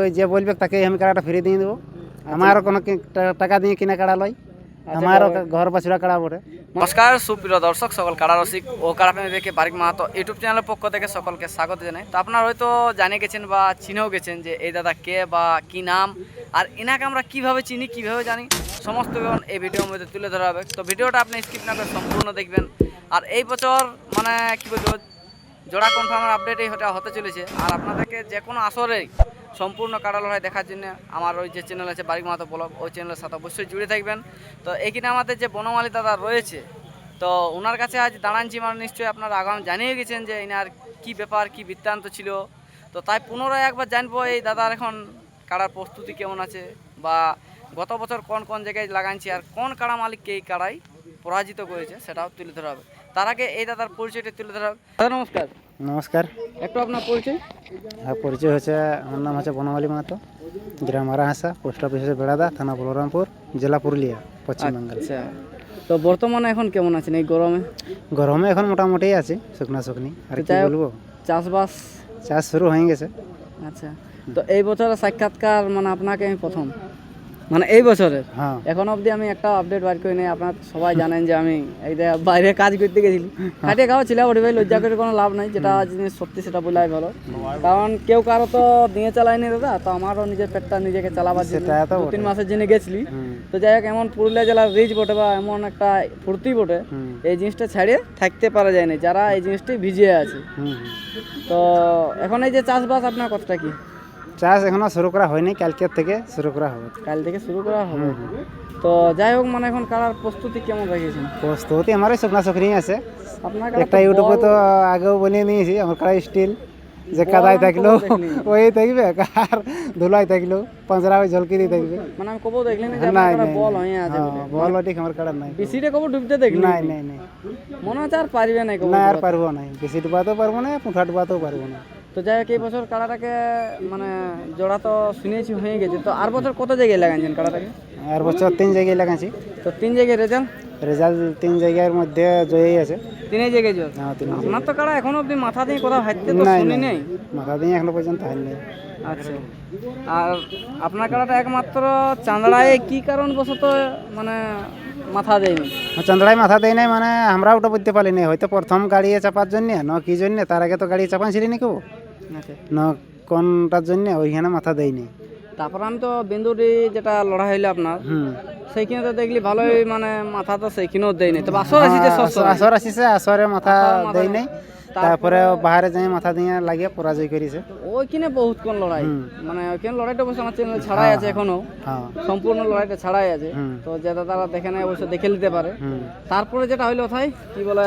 ওই যে বলবে তাকে আমি কাড়াটা ফিরিয়ে দিয়ে দেবো। আমারও কোনো টাকা দিয়ে কিনা কাড়া লয়, আমারও ঘর বাছুরা কাড়া বটে। নমস্কার সুপ্রিয় দর্শক সকল কাড়া রসিক ও কাড়াপ্রেমীদেরকে বারিক মাহাতো ইউটিউব চ্যানেলের পক্ষ থেকে সকলকে স্বাগত জানাই। তো আপনারা হয়তো জানিয়ে গেছেন বা চিনেও গেছেন যে এই দাদা কে বা কি নাম, আর এনাকে আমরা কীভাবে চিনি কীভাবে জানি সমস্ত বিবরণ এই ভিডিওর মধ্যে তুলে ধরা হবে। তো ভিডিওটা আপনি স্কিপ না করে সম্পূর্ণ দেখবেন। আর এই বছর মানে কী বলবো, জোড়া কনফার্মের আপডেটই হতে চলেছে। আর আপনাদেরকে যে কোনো আসরেই সম্পূর্ণ কাড়া লড়াই দেখার জন্য আমার ওই যে চ্যানেল আছে বারিক মাহাতো ব্লগ, ওই চ্যানেলের সাথে অবশ্যই জুড়ে থাকবেন। তো এইখানে আমাদের যে বনমালী দাদা রয়েছে, তো ওনার কাছে আজ দাঁড়ানছি, মানে নিশ্চয়ই আপনারা আগাম জানিয়ে গেছেন যে এনার কী ব্যাপার কী বৃত্তান্ত ছিল। তো তাই পুনরায় একবার জানবো এই দাদার এখন কাড়ার প্রস্তুতি কেমন আছে, বা গত বছর কোন কোন জায়গায় লাগাইছি আর কোন কাড়া মালিককে এই কাড়াই পরাজিত করেছে সেটাও তুলে ধরা হবে। তার আগে এই দাদার পরিচয়টা তুলে ধরা হবে। দাদা নমস্কার। নমস্কার। একটু আপনার পরিচয়। হ্যাঁ, পরিচয় হচ্ছে, আমার নাম হচ্ছে বনমালী মাহাতো, গ্রাম আরাহাসা, পোস্ট অফিস হচ্ছে বেড়াদা, থানা বলরামপুর, জেলা পুরুলিয়া, পশ্চিমবঙ্গ। আচ্ছা, তো বর্তমানে এখন কেমন আছেন এই গরমে? গরমে এখন মোটামুটি আছে, শুকনা শুকনি। আর কি বলবো, চাষবাস চাষ শুরু হয়ে গেছে। আচ্ছা, তো এই বছরের সাক্ষাৎকার মানে আপনাকে আমি প্রথম, মানে এই বছরের হ্যাঁ, এখন অবধি আমি একটা আপডেট বার করি নাই। আপনার সবাই জানেন যে আমি এই বাইরে কাজ করতে গেছিলাম, খাটিয়ে খাওয়া ছিল ওটি ভাই, লজ্জা করে কোনো লাভ নাই, যেটা জিনিস সত্যি সেটা বলাই ভালো। কারণ কেউ কারো তো দিয়ে চালায়নি দাদা, তো আমারও নিজের পেটটা নিজেকে চালাবার জন্য 2-3 মাসের জন্য গেছিলি। তো যাই হোক, এমন পুরুলিয়া জেলার রিচ বটে বা এমন একটা ফুর্তি বটে, এই জিনিসটা ছাড়িয়ে থাকতে পারা যায় না যারা এই জিনিসটি ভিজিয়ে আছে। তো এখন এই যে চাষবাস আপনার কতটা কি? চাষ এখনো শুরু করা হয়নি, কালকের থেকে শুরু করা হবে। কাল থেকে শুরু করা হবে। তো যাই হোক, মানে এখন কাড়ার প্রস্তুতি কেমন রেখেছেন? প্রস্তুতি আমারই শুকনা শুকনি আছে। আপনার একটা ইউটিউবে তো আগেও বলিয়ে নিয়েছি, আমার কাড়া স্টিল যে কাদায় থাকলেও ওই থাকবে, আর ধুলাই থাকলেও পাঁচরা ওই ঝলকি দিয়ে থাকবে। মানে আমি কবো দেখলেন যে আপনার বল হয়ে আছে, বল ঠিক আমার কাড়া নাই, বেশিটা কবো ডুবতে দেখলেন? নাই নাই নাই, মনে হচ্ছে আর পারবে না কবো। না আর পারবো না, বেশি ডুবাতেও পারবো না, পুঁঠা ডুবাতেও পারবো না। তো যাই হোক, এই বছর কাড়াটাকে মানে জোড়া তো শুনেছি হয়ে গেছে, তো আর বছর কত জায়গায় লাগাইছেন কাড়াটাকে? আর বছর 3 জায়গায় লাগাইছি। তো 3 জায়গায় রেজাল্ট? রেজাল্ট 3 জায়গার মধ্যে জয়ই আছে। 3 জায়গায় জয়? হ্যাঁ, 3 আপনার তো কাড়া এখনো অব্দি মাথা দিয়ে কোথাও হাঁটতে তো শুনি নেই। মাথা দিয়ে এখনো পর্যন্ত হয়নি। আচ্ছা, আর আপনার কাড়াটা একমাত্র চাঁদড়ায় কি কারণবশত মানে মাথা দেয়নি? চন্দ্রায় মাথা দেয় নাই, মানে আমরাও ওটা বুঝতে পারিনি, হয়তো প্রথম গাড়ি চাপার জন্য না কি জন্য, তার আগে তো গাড়ি চাপাইছিলি নি কেউ, আচ্ছা, না কোনটার জন্য ওইখানে মাথা দেয়নি। তারপর আমি তো বিন্দুটি যেটা লড়াই হইলো আপনার, সেইখানে তো দেখলি ভালোই মানে মাথা তো সেইখানেও দেয় নাই। তবে আসর আসিছে, আসরে মাথা দেয় নাই, তারপরে বাইরে যাই মাথা দিয়ে লাগিয়ে পরাজয় করেছে। ওইখানে বহুত কোন লড়াই, মানে ওইখানে লড়াইটা অবশ্য আমার চ্যানেল ছাড়াই আছে, এখনো সম্পূর্ণ লড়াইটা ছাড়াই আছে। তো যেটা তারা দেখে নেয় অবশ্য দেখে নিতে পারে। তারপরে যেটা হইলো কোথায় কি বলে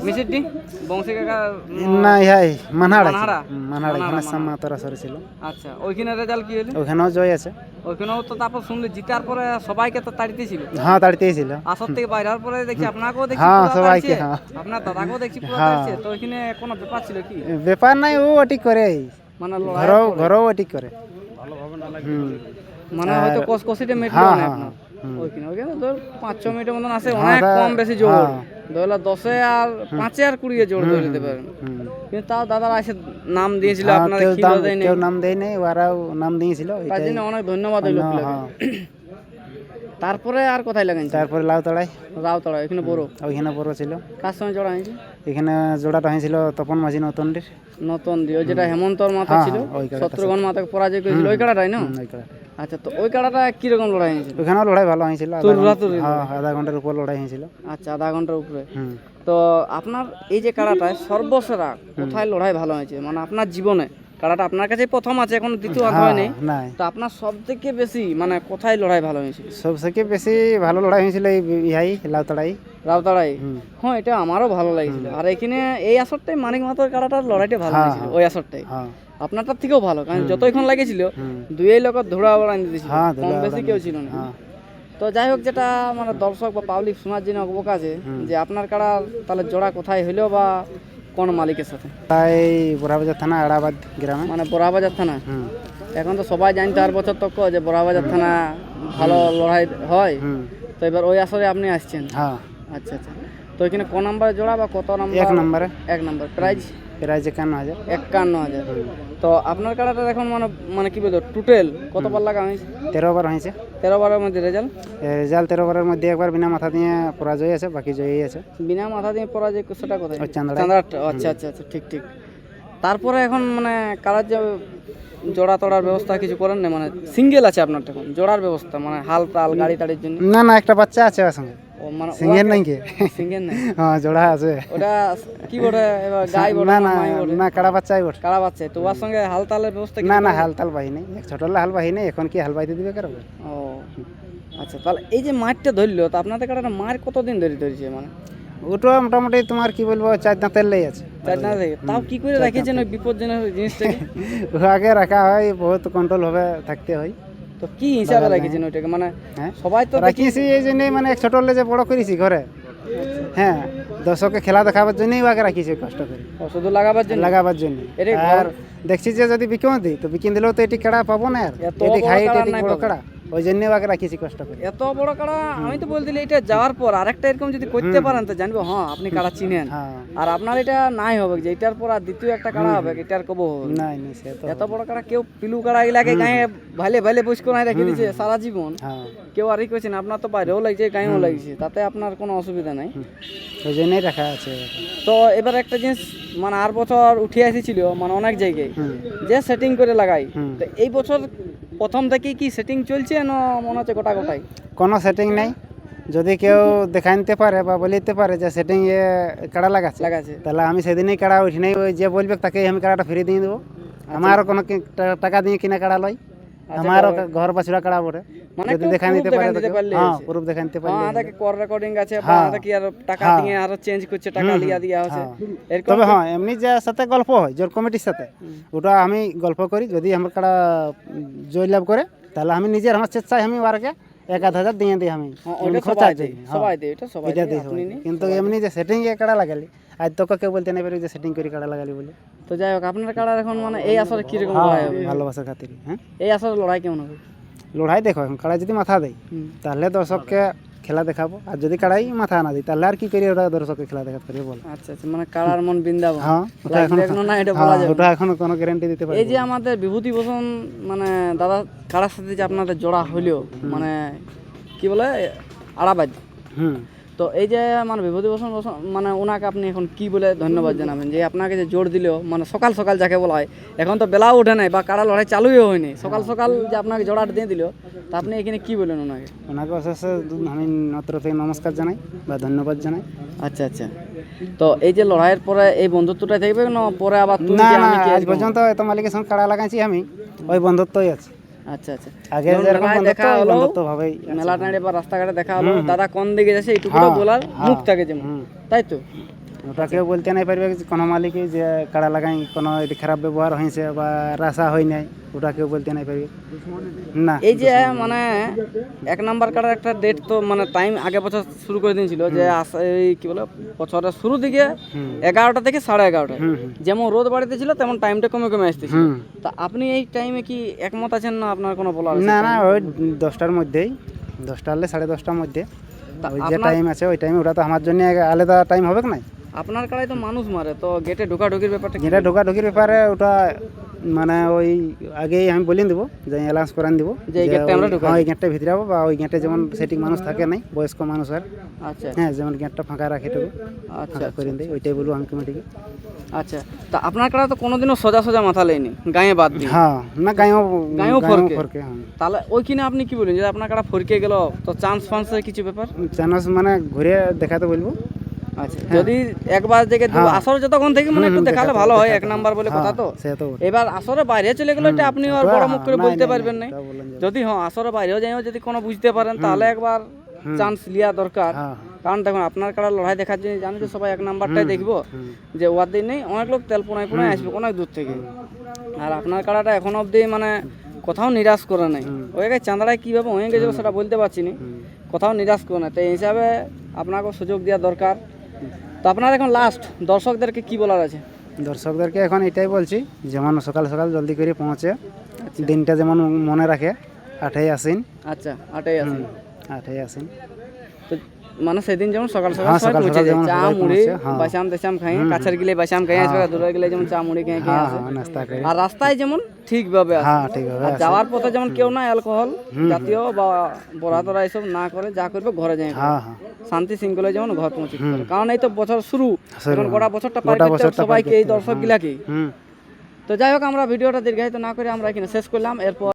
মিছিরটি বংশী কাকা না, ইহাই মানহাড়া এখানে সামাতরা সরে ছিল। আচ্ছা, ওইখানে রেজাল্ট কি হলো? ওখানেও জয় আছে। ওইখানেও তো তারপর শুনলি জিতার পরে সবাইকে তো তাড়িতে ছিল। হ্যাঁ, তাড়িতেই ছিল। আসর থেকে বাইরে হওয়ার পরে দেখছি আপনাকেও দেখছি, হ্যাঁ সবাইকে, আপনার দাদাকেও দেখছি পুরো তাড়িতে। তো ওইখানে কোনো ব্যাপার ছিল কি? ব্যাপার নাই, ও ওটি করে, মানে ঘরও ওটি করে, মানে হয়তো কষিটা মিটলো না আপনার ওইখানে। ওইখানে ধর 5-6 মিনিটের মতন আসে, অনেক কম বেশি জোর ধরলে 10-এ আর 5-এ আর 20-এ জোর ধরে দিতে পারেন। কিন্তু তাও দাদারা এসে নাম দিয়েছিল, আপনারা কেউ নাম দেয় নাই, ওরাও নাম দিয়েছিল, তার জন্য অনেক ধন্যবাদ হইল। তারপরে আর কোথায় লাগাইছে? তারপরে রাউতড়ায় ওইখানে বড়, ওইখানে বড় ছিল। কার সঙ্গে জোড়া হয়েছে? এখানে জোড়াটা হয়েছিল তপন মাঝি নতুন দিয়ে, ওই যেটা হেমন্তর মাথা ছিল, শত্রুঘ্ন মাথাকে পরাজয় করেছিল, ওই কাড়াটাই না? আচ্ছা, তো ওই কাড়াটা কিরকম লড়াই হয়েছিল? ওখানেও লড়াই ভালো হয়েছিল, আধা ঘন্টার উপর লড়াই হয়েছিল। আচ্ছা, আধা ঘন্টার উপরে। তো আপনার এই যে কাড়াটায় সর্বসেরা কোথায় লড়াই ভালো হয়েছে, মানে আপনার জীবনে কাড়াটা আপনার কাছে প্রথম আছে, এখন দ্বিতীয় হাত হয়নি, তো আপনার সব থেকে বেশি মানে কোথায় লড়াই ভালো হয়েছিল? সব থেকে বেশি ভালো লড়াই হয়েছিল এই রাউতড়াই। হ্যাঁ, এটা আমারও ভালো লাগছিল। আর এখানে এই আসরটাই মানিক মাতার কাড়াটার লড়াইটা ভালো হয়েছিল, ওই আসরটাই আপনারটার থেকেও ভালো, কারণ যতক্ষণ লাগেছিল দুই লোক ধরা বড়াই দিয়েছিল, কম বেশি কেউ ছিল না। তো যাই হোক, যেটা মানে দর্শক বা পাবলিক শোনার জন্য অবক আছে যে আপনার কাড়ার তাহলে জোড়া কোথায় হইলো বা কোন মালিকের সাথে? তাই বড়াবাজার থানা, আড়াবাদ গ্রামে, মানে বড়াবাজার থানা। এখন তো সবাই জানতো আর বছর তক যে বড়াবাজার থানা ভালো লড়াই হয়, তো এবার ওই আসরে আপনি আসছেন। আচ্ছা আচ্ছা, তো এখানে ক নম্বরে জোড়া বা কত নম্বর? 1 নম্বরে। 1 নম্বর প্রাইজ? প্রাইজ 51,000। 51,000। তো আপনার কাড়াটা এখন মানে মানে কি বলবো টোটাল কতবার লাগা হয়েছে? 13 ওভার হয়েছে। 13 বারের মধ্যে রেজাল্ট? রেজাল্ট 13 ওভারের মধ্যে একবার বিনা মাথা দিয়ে পরাজয় আছে, বাকি জয়ী আছে। বিনা মাথা দিয়ে পরাজয় সেটা কোথায়? ওই চান্দড়ায়। চান্দড়াটা। আচ্ছা আচ্ছা আচ্ছা, ঠিক ঠিক। তারপরে এখন মানে কারার যে জোড়া তোড়ার ব্যবস্থা কিছু করেন না, মানে সিঙ্গেল আছে আপনার এখন জোড়ার ব্যবস্থা, মানে হাল তাল গাড়ি টাড়ির জন্য? না না, একটা বাচ্চা আছে ওর সঙ্গে। ও মানে সিঙ্গেল নাই কি? সিঙ্গেল নাই? হ্যাঁ, জোড়া আছে। ওটা কি বলে এবার গাই বলে না না না মাই বলে? না, কাড়া বাচ্চাই বটে। কারা বাচ্চা তো ওর সঙ্গে হাল তালের ব্যবস্থা না কিছু না, করেন? হাল তাল বাহি নেই, এক ছোটলে হাল বাহি নেই, এখন কি হাল বাইতে দিবে কারো? ও আচ্ছা, তাহলে এই যে মাঠটা ধরলো, তো আপনাদের কাটা মার কতদিন ধরে ধরেছে? মানে ওটা মোটামুটি তোমার কি বলবো 4 দাঁতের লেই আছে। 4 না থেকে তাও কি করে রাখেছেন ওই বিপজ্জনক জিনিসটাকে? ও আগে রাখা হয়, বহুত কন্ট্রোল হবে থাকতে হয়। তো কি হিসাবে রাখেছেন ওইটাকে? মানে হ্যাঁ, সবাই তো দেখি রাখিছি এই জন্যই, মানে এক ছোটলে যে বড় করেছি ঘরে। হ্যাঁ, দর্শককে খেলা দেখাবার জন্যই আগে রাখিছি, কষ্ট করে ও শুধু লাগাবার জন্য? লাগাবার জন্য। এটাই আর দেখছি যে যদি বিকেও দিই তো বিকিন দিলেও তো এটি কাড়া পাবো না, আর এত এটি বড় খাই কাড়া এটি নাই বড় পাবো। কাড়া, ওই জন্যই আগে রাখিছি কষ্ট করে। এত বড় কাড়া আমি তো বলতে এটা যাওয়ার পর আরেকটা এরকম যদি করতে পারেন তো জানবো হ্যাঁ আপনি কাড়া চিনেন। হ্যাঁ, আর আপনার এটা নাই হবে যে এটার পর আর দ্বিতীয় একটা কাড়া হবে, এটার কবো হবে না। নাই নাই, সে তো এত বড় কাড়া কেউ পিলু কাড়া এগুলাকে গায়ে ভালে ভালে বস করে রেখে দিয়েছে সারা জীবন, হ্যাঁ, কেউ আর ই করছে না। আপনার তো বাইরেও লাগছে গায়েও লাগছে, তাতে আপনার কোনো অসুবিধা নাই। ওই জন্যই রাখা আছে। তো এবার একটা জিনিস মানে আর বছর উঠে এসেছিল মানে অনেক জায়গায় হুম, যে সেটিং করে লাগাই, হুম। তো এই বছর প্রথম থেকেই কি সেটিং চলছে না মনে হচ্ছে গোটা গোটাই? কোনো সেটিং নেই, যদি কেউ দেখাই নিতে পারে বা বলে দিতে পারে যে সেটিং এ কাড়া লাগাচ্ছে, লাগাচ্ছে? তাহলে আমি সেদিনই কাড়া উঠি নাই, ওই যে বলবে তাকেই আমি কাড়াটা ফিরিয়ে দিয়ে দেবো। আমারও কোনো টাকা দিয়ে কিনা কাড়া লয়, আমারও ঘর বাছুরা কাড়া বটে। মানে যদি কেউ দেখাই proof নিতে দেখাই পারে তো দিতে কেউ- পারলে হ্যাঁ, হয়েছে। প্রুফ দেখাই নিতে হ্যাঁ, পারলে। আদাকে কর রেকর্ডিং আছে বা হ্যাঁ। আদাকে আর টাকা হ্যাঁ। দিয়ে আরো চেঞ্জ করছে, টাকা লিয়া দিয়া হচ্ছে এরকম। তবে হ্যাঁ, এমনি যে সাথে গল্প হয় জোর কমিটির সাথে, ওটা আমি গল্প করি, যদি আমার কাড়া জয় লাভ করে তাহলে আমি নিজের আমার স্বেচ্ছায় আমি ওয়ারকে 1,000 দিয়ে দিই আমি। হ্যাঁ, এমনি ওইটা খরচা সবাই আছে। দেয়, হ্যাঁ, সবাই দেয়, এটা সবাই এটা দেয়, দিই আপনি সবাই। নেই। কিন্তু এমনি যে সেটিং এ কাড়া লাগালি, আজ তোকে কেউ বলতে নাই পারবি যে সেটিং করে কাড়া লাগালি বলে। তো যাই হোক আপনার কাড়ার এখন মানে এই আসরে কিরকম হ্যাঁ, লড়াই হবে? ভালোবাসার খাতির। হ্যাঁ, এই আসরে লড়াই কেমন হবে? লড়াই দেখো, এখন কাড়া যদি মাথা দেয় তাহলে দর্শককে খেলা দেখাবো, আর যদি কাড়াই মাথা না দিই তাহলে আর কি করি, ওটা দর্শককে খেলা দেখাতে পারি বল। আচ্ছা আচ্ছা, মানে কাড়ার মন বৃন্দাবন। হ্যাঁ, ওটা লাইভ এখন দেখলো না এটা বলা যাবে ওটা এখনো কোনো গ্যারান্টি দিতে পারি। এই যে আমাদের বিভূতিভূষণ মানে দাদা কাড়ার সাথে যে আপনাদের জোড়া হইলো মানে কি বলে আড়াবাজ, হুম, তো এই যে মানে বিভূতিভূষণ মানে ওনাকে আপনি এখন কি বলে ধন্যবাদ জানাবেন যে আপনাকে যে জোর দিল, মানে সকাল সকাল যাকে বলা হয়, এখন তো বেলাও ওঠে নাই বা কাড়া লড়াই চালুই হয়নি, সকাল সকাল যে আপনাকে জোড়াটা দিয়ে দিল, তা আপনি এখানে কি বলেন ওনাকে? ওনাকে অশেষ আমি নতর থেকে নমস্কার জানাই বা ধন্যবাদ জানাই। আচ্ছা আচ্ছা, তো এই যে লড়াইয়ের পরে এই বন্ধুত্বটা থাকবে না পরে আবার তুই না কি না, আমি কি আজ এরকম? পর্যন্ত এত মালিকের সঙ্গে কাড়া লাগাইছি আমি, ওই বন্ধুত্বই আছে। আচ্ছা আচ্ছা, আগে যখন যেরকম মেলায় বন্ধুত্ব, দেখা ওই হলো, বন্ধুত্ব ভাবেই আছে। মেলা টাড়ে বা রাস্তাঘাটে দেখা হলো, দাদা কোন দিকে যাচ্ছে এইটুকুটা হ্যাঁ, বলার হ্যাঁ, মুখ থাকে যেমন, হুম। তাই তো? ওটা কেউ বলতে নাই পারবে যে কোনো মালিকই যে কাড়া লাগাই কোনো এটি খারাপ ব্যবহার হয়েছে বা রাসা হয় নাই, ওটা কেউ বলতে নাই পারবে না। এই যে মানে 1 নাম্বার কার্ডের একটা ডেট তো মানে টাইম আগে বছর শুরু করে দিয়েছিল যে এই কি বলে বছরের শুরু দিকে 11টা থেকে 11:30, হুম, হুম, যেমন রোদ বাড়িতে ছিল তেমন টাইমটা কমে কমে আসতেছিল। হুম। তা আপনি এই টাইমে কি একমত আছেন না আপনার কোনো বলার আছে? না না, ওই 10টার মধ্যেই, 10টা হলে 10:30টার মধ্যে তা ওই যে টাইম আছে ওই টাইমে, ওটা তো আমার জন্য আলাদা টাইম হবে না। আপনার কাড়াই তো মানুষ মারে, তো গেটে ঢোকাঢুকির ব্যাপারটা কি? যেটা ঢোকাঢুকির ব্যাপারে ওটা মানে ওই আগেই আমি বলে দেবো যে অ্যালাউন্স করান দেবো যে এই গেটটা আমরা ঢুকাই। হ্যাঁ, ওই গেটটা ভিতরে যাবো, বা ওই গেটে যেমন সেটিং মানুষ থাকে নাই, বয়স্ক মানুষ আর আচ্ছা হ্যাঁ, যেমন গেটটা ফাঁকা রাখে দেবো, আচ্ছা ফাঁকা করে দিই, ওইটাই বলবো আমি কমিটিকে। আচ্ছা, তা আপনার কাড়া তো কোনোদিনও সোজা সোজা মাথা লেয়নি গায়ে বাদ দিয়ে, হ্যাঁ, না গাঁয়েও গাঁয়েও ফরকে। ফরকে, হ্যাঁ। তাহলে ওইখানে আপনি কি বলেন যে আপনার কাড়া ফরকে গেল তো চান্স ফান্সের কিছু ব্যাপার? চানস মানে ঘুরে দেখাতে বলবো। আচ্ছা, যদি একবার থেকে আসর যতক্ষণ থেকে মানে একটু দেখালে ভালো হয়, 1 নাম্বার বলে কথা তো। সে তো বটে। এবার আসরে বাইরে চলে গেলে এটা আপনি আর বড় মুখ করে না, বলতে না, পারবেন না। তা বলেন যাবে। যদি হ্যাঁ আসরে বাইরেও যাইও যদি কোনো বুঝতে পারেন তাহলে একবার চান্স লিয়া দরকার। হ্যাঁ, কারণ দেখুন আপনার কাড়া লড়াই দেখার জন্য জানি তো সবাই 1 নাম্বারটাই দেখবো, যে ওয়ার দিন নেই অনেক লোক তেল পোনায় পোনায় আসবে অনেক দূর থেকে। আর আপনার কাড়াটা এখন অবধি মানে কোথাও নিরাশ করে নাই, ওই চাঁদড়ায় কীভাবে হয়ে গেছিল সেটা বলতে পারছি না, কোথাও নিরাশ করে না। তো এই হিসাবে আপনাকে সুযোগ দেওয়া দরকার। তো আপনার এখন লাস্ট দর্শকদেরকে কি বলার আছে? দর্শকদেরকে এখন এটাই বলছি, যেমন সকাল সকাল জলদি করে পৌঁছে দিনটা যেমন মনে রাখে, 8ই আশ্বিন। আচ্ছা, 8ই আশ্বিন। 8ই আশ্বিন। তো মানে সেদিন যেমন সকাল সকাল হ্যাঁ, সবাই সকাল পৌঁছে সকাল যায় যেমন চা সবাই মুড়ি পৌঁছে, হ্যাঁ। বাসাম তেসাম খাই কাছের গিলে বাসাম খাই আসবে দূরে গেলে যেমন চা মুড়ি খাই হ্যাঁ আসে হ্যাঁ নাস্তা করি আর রাস্তায় যেমন ঠিকভাবে আসে হ্যাঁ ঠিকভাবে আর আছে। যাওয়ার পথে যেমন কেউ না অ্যালকোহল জাতীয় বা বড়া টরা এসব না করে যা করবে ঘরে যাই হ্যাঁ হ্যাঁ শান্তি শৃঙ্খলে যেমন ঘর পৌঁছে কারণ এই তো বছর শুরু এখন গোটা বছরটা পার গোটা করতে হবে বছরটা পার সবাইকে এই করতে হবে, দর্শক গিলাকে হুম তো যাই হোক আমরা ভিডিওটা দীর্ঘায়িত না করে আমরা এখানে শেষ করলাম এরপর